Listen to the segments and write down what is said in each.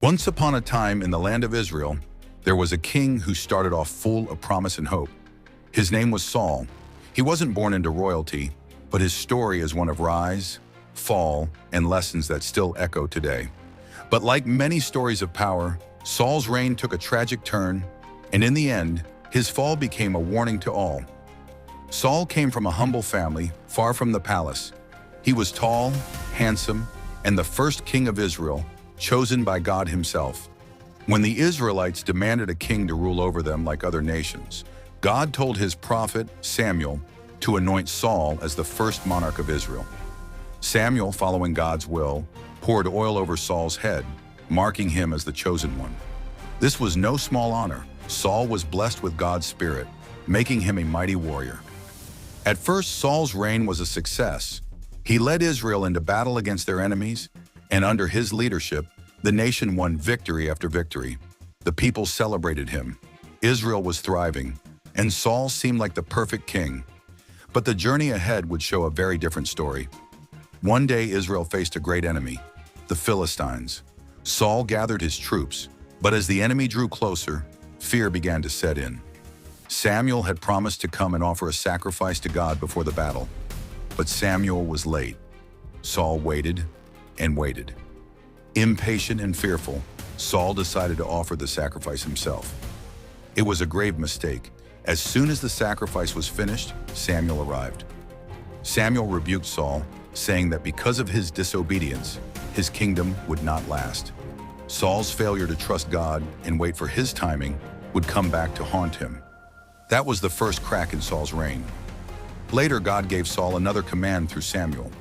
Once upon a time in the land of Israel, there was a king who started off full of promise and hope. His name was Saul. He wasn't born into royalty, but his story is one of rise, fall, and lessons that still echo today. But like many stories of power, Saul's reign took a tragic turn, and in the end, his fall became a warning to all. Saul came from a humble family, far from the palace. He was tall, handsome, and the first king of Israel, chosen by God himself. When the Israelites demanded a king to rule over them like other nations, God told his prophet, Samuel, to anoint Saul as the first monarch of Israel. Samuel, following God's will, poured oil over Saul's head, marking him as the chosen one. This was no small honor. Saul was blessed with God's Spirit, making him a mighty warrior. At first, Saul's reign was a success. He led Israel into battle against their enemies, and under his leadership, the nation won victory after victory. The people celebrated him. Israel was thriving, and Saul seemed like the perfect king. But the journey ahead would show a very different story. One day, Israel faced a great enemy, the Philistines. Saul gathered his troops, but as the enemy drew closer, fear began to set in. Samuel had promised to come and offer a sacrifice to God before the battle, but Samuel was late. Saul waited and waited. Impatient and fearful, Saul decided to offer the sacrifice himself. It was a grave mistake. As soon as the sacrifice was finished, Samuel arrived. Samuel rebuked Saul, saying that because of his disobedience, his kingdom would not last. Saul's failure to trust God and wait for his timing would come back to haunt him. That was the first crack in Saul's reign. Later, God gave Saul another command through Samuel.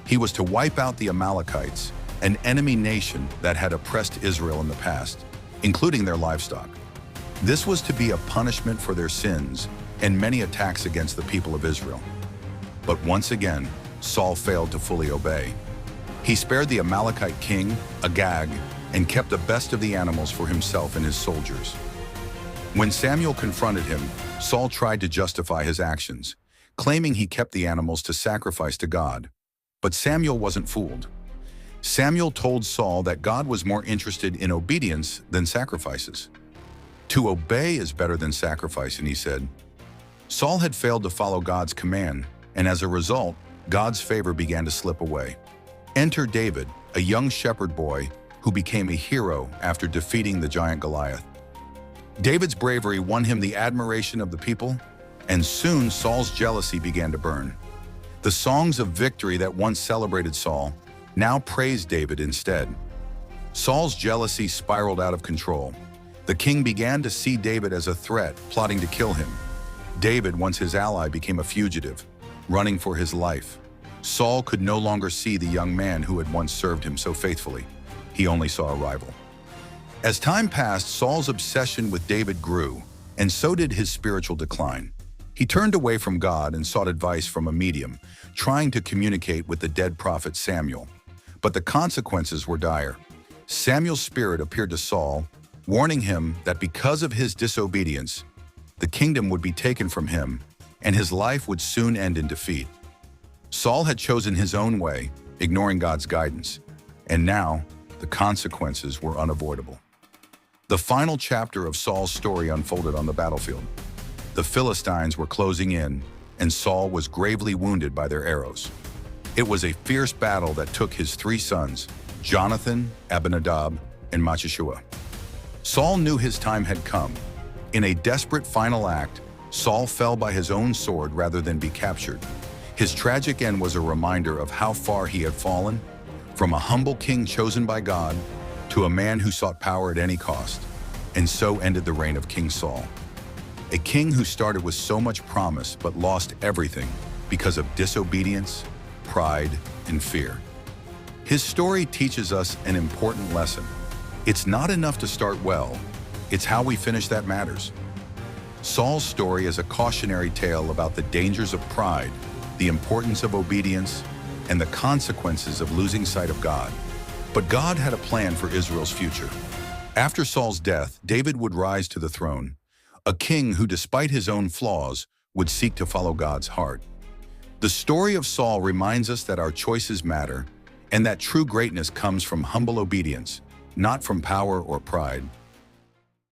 He was to wipe out the Amalekites, an enemy nation that had oppressed Israel in the past, including their livestock. This was to be a punishment for their sins and many attacks against the people of Israel. But once again, Saul failed to fully obey. He spared the Amalekite king, Agag, and kept the best of the animals for himself and his soldiers. When Samuel confronted him, Saul tried to justify his actions, claiming he kept the animals to sacrifice to God. But Samuel wasn't fooled. Samuel told Saul that God was more interested in obedience than sacrifices. To obey is better than sacrificing, he said. Saul had failed to follow God's command, and as a result, God's favor began to slip away. Enter David, a young shepherd boy who became a hero after defeating the giant Goliath. David's bravery won him the admiration of the people, and soon Saul's jealousy began to burn. The songs of victory that once celebrated Saul now praised David instead. Saul's jealousy spiraled out of control. The king began to see David as a threat, plotting to kill him. David, once his ally, became a fugitive, running for his life. Saul could no longer see the young man who had once served him so faithfully. He only saw a rival. As time passed, Saul's obsession with David grew, and so did his spiritual decline. He turned away from God and sought advice from a medium, trying to communicate with the dead prophet Samuel. But the consequences were dire. Samuel's spirit appeared to Saul, warning him that because of his disobedience, the kingdom would be taken from him, and his life would soon end in defeat. Saul had chosen his own way, ignoring God's guidance, and now the consequences were unavoidable. The final chapter of Saul's story unfolded on the battlefield. The Philistines were closing in, and Saul was gravely wounded by their arrows. It was a fierce battle that took his 3 sons, Jonathan, Abinadab, and Malchishua. Saul knew his time had come. In a desperate final act, Saul fell by his own sword rather than be captured. His tragic end was a reminder of how far he had fallen, from a humble king chosen by God to a man who sought power at any cost, and so ended the reign of King Saul. A king who started with so much promise but lost everything because of disobedience, pride, and fear. His story teaches us an important lesson. It's not enough to start well, it's how we finish that matters. Saul's story is a cautionary tale about the dangers of pride, the importance of obedience, and the consequences of losing sight of God. But God had a plan for Israel's future. After Saul's death, David would rise to the throne, a king who, despite his own flaws, would seek to follow God's heart. The story of Saul reminds us that our choices matter, and that true greatness comes from humble obedience, not from power or pride,